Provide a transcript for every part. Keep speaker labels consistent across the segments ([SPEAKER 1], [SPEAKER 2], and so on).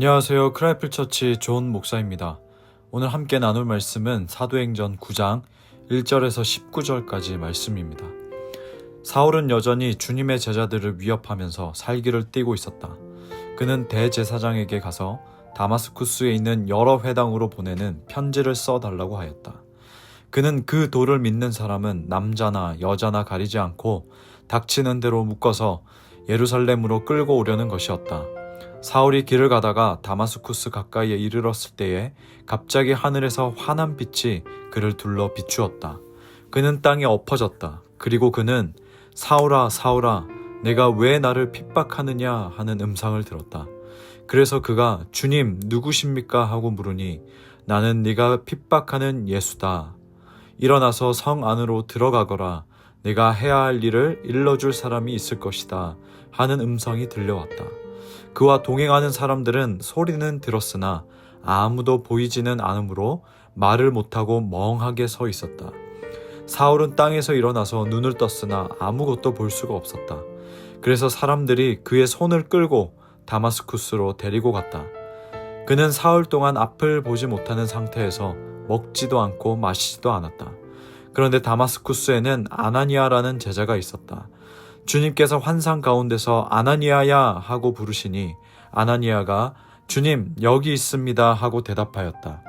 [SPEAKER 1] 안녕하세요. 크라이플 처치 존 목사입니다. 오늘 함께 나눌 말씀은 사도행전 9장 1절에서 19절까지 말씀입니다. 사울은 여전히 주님의 제자들을 위협하면서 살기를 띠고 있었다. 그는 대제사장에게 가서 다마스쿠스에 있는 여러 회당으로 보내는 편지를 써달라고 하였다. 그는 그 도를 믿는 사람은 남자나 여자나 가리지 않고 닥치는 대로 묶어서 예루살렘으로 끌고 오려는 것이었다. 사울이 길을 가다가 다마스쿠스 가까이에 이르렀을 때에 갑자기 하늘에서 환한 빛이 그를 둘러 비추었다. 그는 땅에 엎어졌다. 그리고 그는 사울아 사울아 내가 왜 나를 핍박하느냐 하는 음성을 들었다. 그래서 그가 주님 누구십니까 하고 물으니 나는 네가 핍박하는 예수다. 일어나서 성 안으로 들어가거라. 내가 해야 할 일을 일러줄 사람이 있을 것이다 하는 음성이 들려왔다. 그와 동행하는 사람들은 소리는 들었으나 아무도 보이지는 않으므로 말을 못하고 멍하게 서 있었다. 사울은 땅에서 일어나서 눈을 떴으나 아무것도 볼 수가 없었다. 그래서 사람들이 그의 손을 끌고 다마스쿠스로 데리고 갔다. 그는 사흘 동안 앞을 보지 못하는 상태에서 먹지도 않고 마시지도 않았다. 그런데 다마스쿠스에는 아나니아라는 제자가 있었다. 주님께서 환상 가운데서 아나니아야 하고 부르시니 아나니아가 주님 여기 있습니다 하고 대답하였다.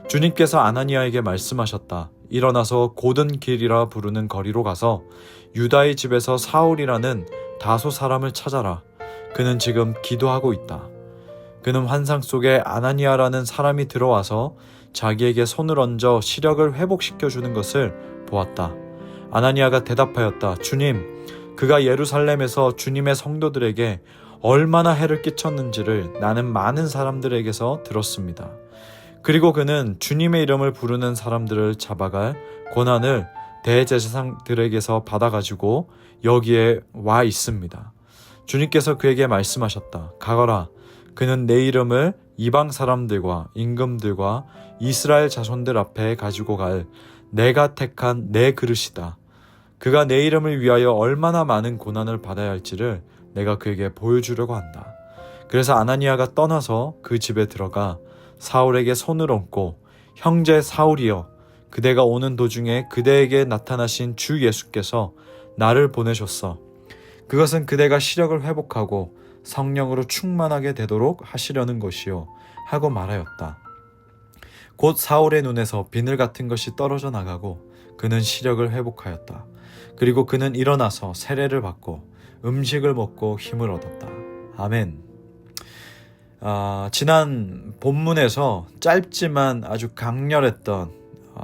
[SPEAKER 1] 주님께서 아나니아에게 말씀하셨다. 일어나서 곧은 길이라 부르는 거리로 가서 유다의 집에서 사울이라는 다소 사람을 찾아라. 그는 지금 기도하고 있다. 그는 환상 속에 아나니아라는 사람이 들어와서 자기에게 손을 얹어 시력을 회복시켜주는 것을 보았다. 아나니아가 대답하였다. 주님, 그가 예루살렘에서 주님의 성도들에게 얼마나 해를 끼쳤는지를 나는 많은 사람들에게서 들었습니다. 그리고 그는 주님의 이름을 부르는 사람들을 잡아갈 권한을 대제사장들에게서 받아가지고 여기에 와 있습니다. 주님께서 그에게 말씀하셨다. 가거라. 그는 내 이름을 이방 사람들과 임금들과 이스라엘 자손들 앞에 가지고 갈 내가 택한 내 그릇이다. 그가 내 이름을 위하여 얼마나 많은 고난을 받아야 할지를 내가 그에게 보여주려고 한다. 그래서 아나니아가 떠나서 그 집에 들어가 사울에게 손을 얹고 형제 사울이여 그대가 오는 도중에 그대에게 나타나신 주 예수께서 나를 보내셨어. 그것은 그대가 시력을 회복하고 성령으로 충만하게 되도록 하시려는 것이요 하고 말하였다. 곧 사울의 눈에서 비늘 같은 것이 떨어져 나가고 그는 시력을 회복하였다. 그리고 그는 일어나서 세례를 받고 음식을 먹고 힘을 얻었다. 아멘. 지난 본문에서 짧지만 아주 강렬했던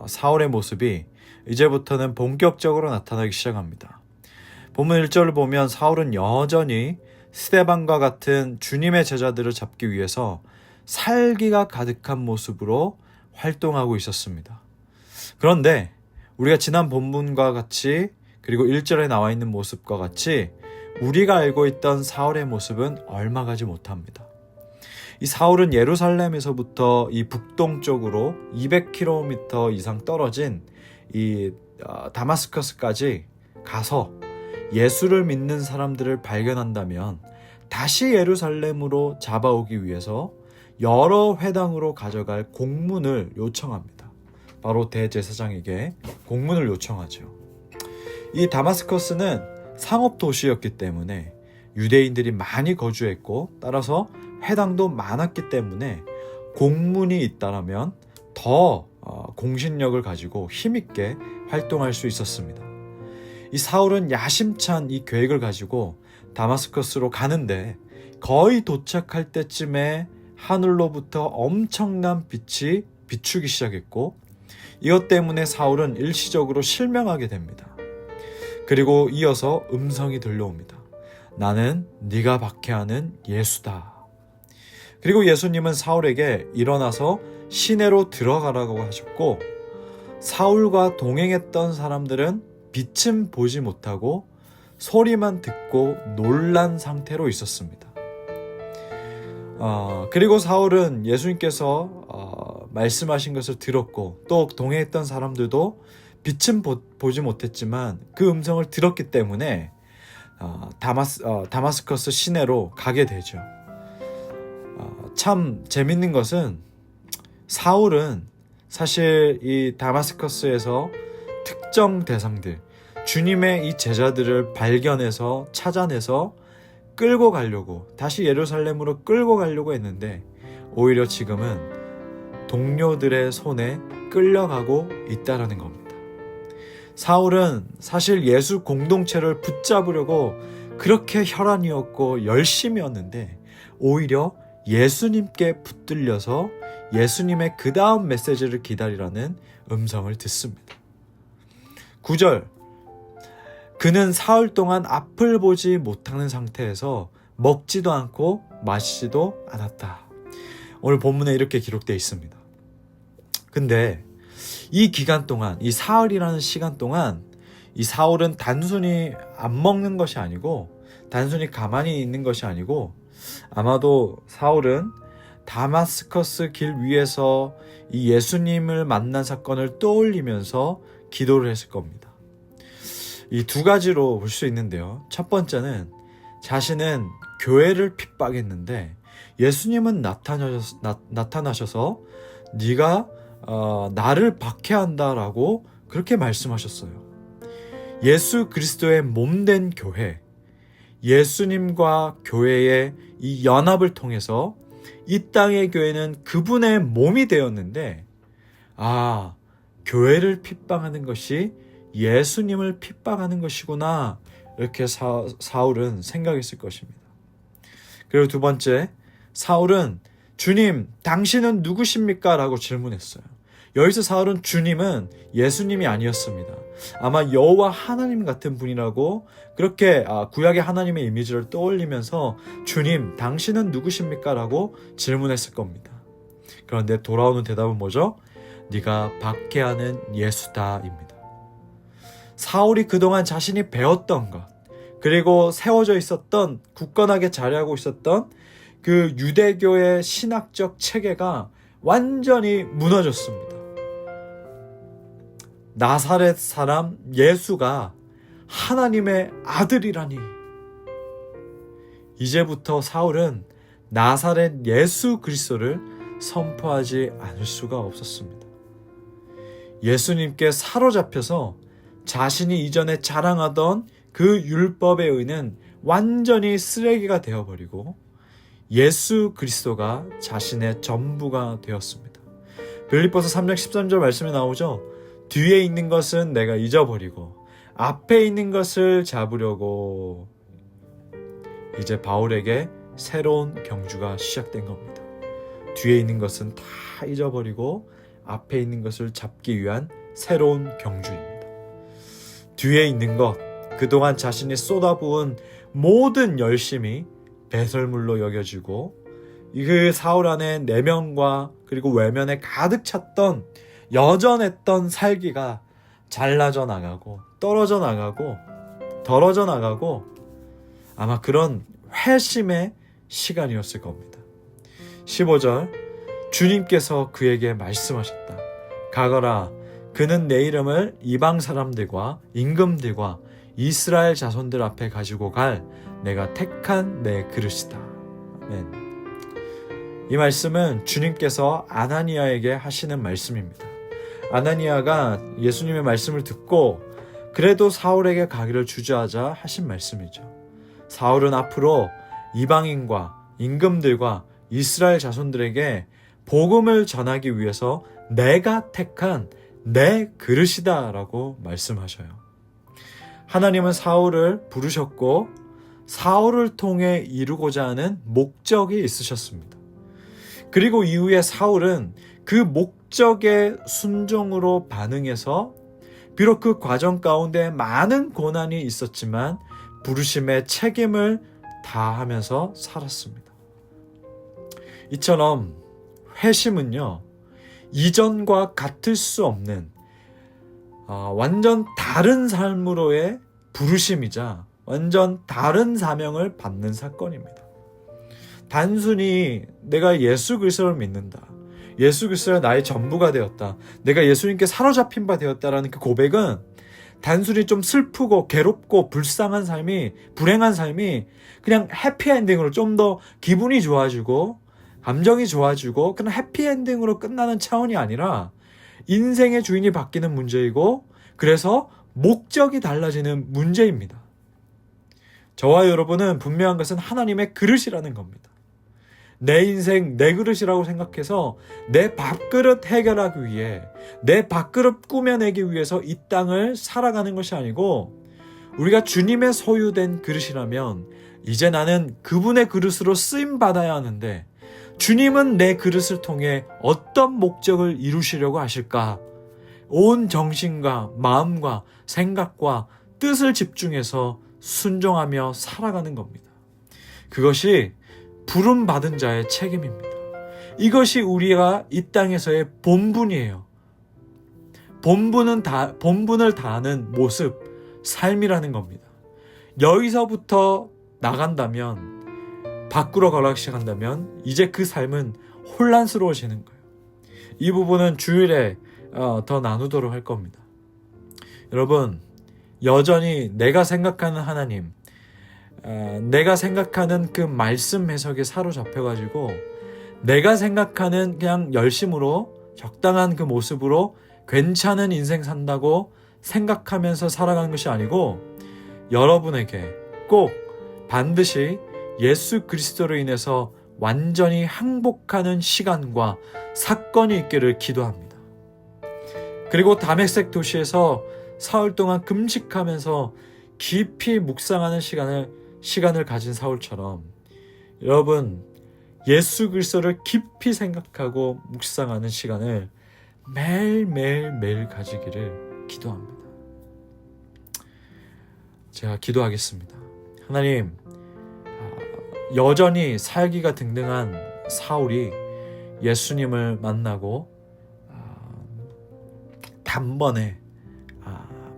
[SPEAKER 1] 사울의 모습이 이제부터는 본격적으로 나타나기 시작합니다. 본문 1절을 보면 사울은 여전히 스데반과 같은 주님의 제자들을 잡기 위해서 살기가 가득한 모습으로 활동하고 있었습니다. 그런데 우리가 지난 본문과 같이 그리고 1절에 나와 있는 모습과 같이 우리가 알고 있던 사울의 모습은 얼마 가지 못합니다. 이 사울은 예루살렘에서부터 이 북동쪽으로 200km 이상 떨어진 이 다마스커스까지 가서 예수를 믿는 사람들을 발견한다면 다시 예루살렘으로 잡아오기 위해서 여러 회당으로 가져갈 공문을 요청합니다. 바로 대제사장에게 공문을 요청하죠. 이 다마스커스는 상업 도시였기 때문에 유대인들이 많이 거주했고 따라서 회당도 많았기 때문에 공문이 있다라면 더 공신력을 가지고 힘있게 활동할 수 있었습니다. 이 사울은 야심찬 이 계획을 가지고 다마스커스로 가는데 거의 도착할 때쯤에 하늘로부터 엄청난 빛이 비추기 시작했고 이것 때문에 사울은 일시적으로 실명하게 됩니다. 그리고 이어서 음성이 들려옵니다. 나는 네가 박해하는 예수다. 그리고 예수님은 사울에게 일어나서 시내로 들어가라고 하셨고 사울과 동행했던 사람들은 빛은 보지 못하고 소리만 듣고 놀란 상태로 있었습니다. 그리고 사울은 예수님께서 말씀하신 것을 들었고 또 동행했던 사람들도 빛은 보지 못했지만 그 음성을 들었기 때문에 다마스커스 시내로 가게 되죠. 참 재밌는 것은 사울은 사실 이 다마스커스에서 특정 대상들, 주님의 이 제자들을 발견해서 찾아내서 끌고 가려고, 다시 예루살렘으로 끌고 가려고 했는데 오히려 지금은 동료들의 손에 끌려가고 있다라는 겁니다. 사울은 사실 예수 공동체를 붙잡으려고 그렇게 혈안이었고 열심이었는데 오히려 예수님께 붙들려서 예수님의 그 다음 메시지를 기다리라는 음성을 듣습니다. 9절, 그는 사흘 동안 앞을 보지 못하는 상태에서 먹지도 않고 마시지도 않았다. 오늘 본문에 이렇게 기록되어 있습니다. 근데 이 기간 동안, 이 사흘이라는 시간 동안 이 사울은 단순히 안 먹는 것이 아니고, 단순히 가만히 있는 것이 아니고, 아마도 사울은 다마스커스 길 위에서 이 예수님을 만난 사건을 떠올리면서 기도를 했을 겁니다. 이 두 가지로 볼 수 있는데요. 첫 번째는 자신은 교회를 핍박했는데 예수님은 나타나셔서 네가 나를 박해한다라고 그렇게 말씀하셨어요. 예수 그리스도의 몸된 교회, 예수님과 교회의 이 연합을 통해서 이 땅의 교회는 그분의 몸이 되었는데, 교회를 핍박하는 것이 예수님을 핍박하는 것이구나, 이렇게 사울은 생각했을 것입니다. 그리고 두 번째, 사울은 주님, 당신은 누구십니까? 라고 질문했어요. 여기서 사울은 주님은 예수님이 아니었습니다. 아마 여호와 하나님 같은 분이라고 그렇게 구약의 하나님의 이미지를 떠올리면서 주님, 당신은 누구십니까? 라고 질문했을 겁니다. 그런데 돌아오는 대답은 뭐죠? 네가 박해하는 예수다입니다. 사울이 그동안 자신이 배웠던 것, 그리고 세워져 있었던, 굳건하게 자리하고 있었던 그 유대교의 신학적 체계가 완전히 무너졌습니다. 나사렛 사람 예수가 하나님의 아들이라니. 이제부터 사울은 나사렛 예수 그리스도를 선포하지 않을 수가 없었습니다. 예수님께 사로잡혀서 자신이 이전에 자랑하던 그 율법의 의는 완전히 쓰레기가 되어버리고 예수 그리스도가 자신의 전부가 되었습니다. 빌립보서 3장 13절 말씀에 나오죠. 뒤에 있는 것은 내가 잊어버리고 앞에 있는 것을 잡으려고. 이제 바울에게 새로운 경주가 시작된 겁니다. 뒤에 있는 것은 다 잊어버리고 앞에 있는 것을 잡기 위한 새로운 경주입니다. 뒤에 있는 것, 그동안 자신이 쏟아부은 모든 열심이 배설물로 여겨지고 그 사울 안에 내면과 그리고 외면에 가득 찼던 여전했던 살기가 잘라져 나가고 떨어져 나가고 덜어져 나가고, 아마 그런 회심의 시간이었을 겁니다. 15절, 주님께서 그에게 말씀하셨다. 가거라, 그는 내 이름을 이방 사람들과 임금들과 이스라엘 자손들 앞에 가지고 갈 내가 택한 내 그릇이다. 아멘. 이 말씀은 주님께서 아나니아에게 하시는 말씀입니다. 아나니아가 예수님의 말씀을 듣고 그래도 사울에게 가기를 주저하자 하신 말씀이죠. 사울은 앞으로 이방인과 임금들과 이스라엘 자손들에게 복음을 전하기 위해서 내가 택한 내 그릇이다 라고 말씀하셔요. 하나님은 사울을 부르셨고 사울을 통해 이루고자 하는 목적이 있으셨습니다. 그리고 이후에 사울은 그 목적의 순종으로 반응해서 비록 그 과정 가운데 많은 고난이 있었지만 부르심의 책임을 다하면서 살았습니다. 이처럼 회심은요, 이전과 같을 수 없는 완전 다른 삶으로의 부르심이자 완전 다른 사명을 받는 사건입니다. 단순히 내가 예수 그리스도를 믿는다, 예수 그리스도가 나의 전부가 되었다, 내가 예수님께 사로잡힌 바 되었다라는 그 고백은 단순히 좀 슬프고 괴롭고 불쌍한 삶이, 불행한 삶이 그냥 해피엔딩으로 좀 더 기분이 좋아지고 감정이 좋아지고 그런 해피엔딩으로 끝나는 차원이 아니라 인생의 주인이 바뀌는 문제이고 그래서 목적이 달라지는 문제입니다. 저와 여러분은 분명한 것은 하나님의 그릇이라는 겁니다. 내 인생 내 그릇이라고 생각해서 내 밥그릇 해결하기 위해 내 밥그릇 꾸며내기 위해서 이 땅을 살아가는 것이 아니고 우리가 주님의 소유된 그릇이라면 이제 나는 그분의 그릇으로 쓰임받아야 하는데 주님은 내 그릇을 통해 어떤 목적을 이루시려고 하실까? 온 정신과 마음과 생각과 뜻을 집중해서 순종하며 살아가는 겁니다. 그것이 부름받은 자의 책임입니다. 이것이 우리가 이 땅에서의 본분이에요. 본분을 다하는 모습, 삶이라는 겁니다. 여기서부터 나간다면, 밖으로 걸어가기 시작한다면 이제 그 삶은 혼란스러워지는 거예요. 이 부분은 주일에 더 나누도록 할 겁니다. 여러분, 여전히 내가 생각하는 하나님, 내가 생각하는 그 말씀 해석에 사로잡혀가지고 내가 생각하는 그냥 열심으로 적당한 그 모습으로 괜찮은 인생 산다고 생각하면서 살아가는 것이 아니고 여러분에게 꼭 반드시 예수 그리스도로 인해서 완전히 항복하는 시간과 사건이 있기를 기도합니다. 그리고 다메섹 도시에서 사흘 동안 금식하면서 깊이 묵상하는 시간을 가진 사울처럼 여러분 예수 그리스도를 깊이 생각하고 묵상하는 시간을 매일 가지기를 기도합니다. 제가 기도하겠습니다. 하나님, 여전히 살기가 등등한 사울이 예수님을 만나고 단번에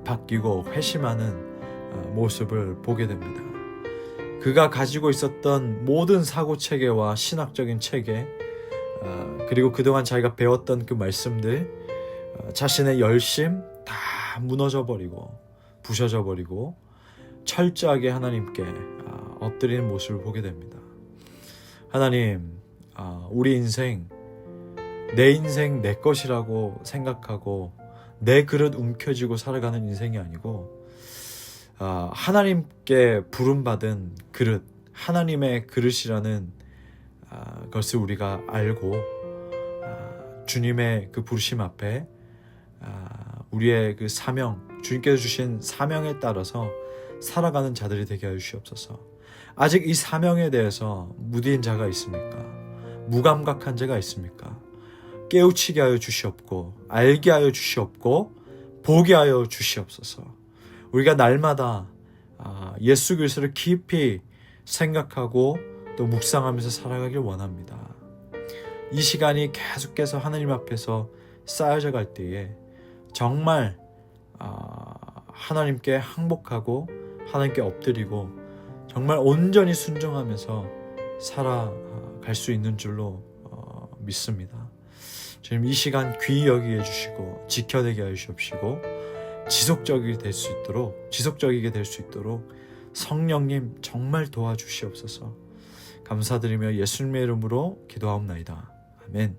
[SPEAKER 1] 바뀌고 회심하는 모습을 보게 됩니다. 그가 가지고 있었던 모든 사고체계와 신학적인 체계, 그리고 그동안 자기가 배웠던 그 말씀들, 자신의 열심 다 무너져 버리고 부셔져 버리고 철저하게 하나님께 엎드리는 모습을 보게 됩니다. 하나님, 우리 인생 내 것이라고 생각하고 내 그릇 움켜쥐고 살아가는 인생이 아니고 하나님께 부름받은 그릇, 하나님의 그릇이라는 것을 우리가 알고 주님의 그 부르심 앞에 우리의 그 사명, 주님께서 주신 사명에 따라서 살아가는 자들이 되게 하여 주시옵소서. 아직 이 사명에 대해서 무디인 자가 있습니까? 무감각한 자가 있습니까? 깨우치게 하여 주시옵고 알게 하여 주시옵고 보게 하여 주시옵소서. 우리가 날마다 예수 그리스도를 깊이 생각하고 또 묵상하면서 살아가길 원합니다. 이 시간이 계속해서 하나님 앞에서 쌓여져 갈 때에 정말 하나님께 항복하고 하나님께 엎드리고 정말 온전히 순종하면서 살아갈 수 있는 줄로 믿습니다. 주님, 이 시간 귀히 여기게 해주시고 지켜내게 하여 주시옵시고 지속적이게 될 수 있도록 성령님 정말 도와주시옵소서. 감사드리며 예수님의 이름으로 기도하옵나이다. 아멘.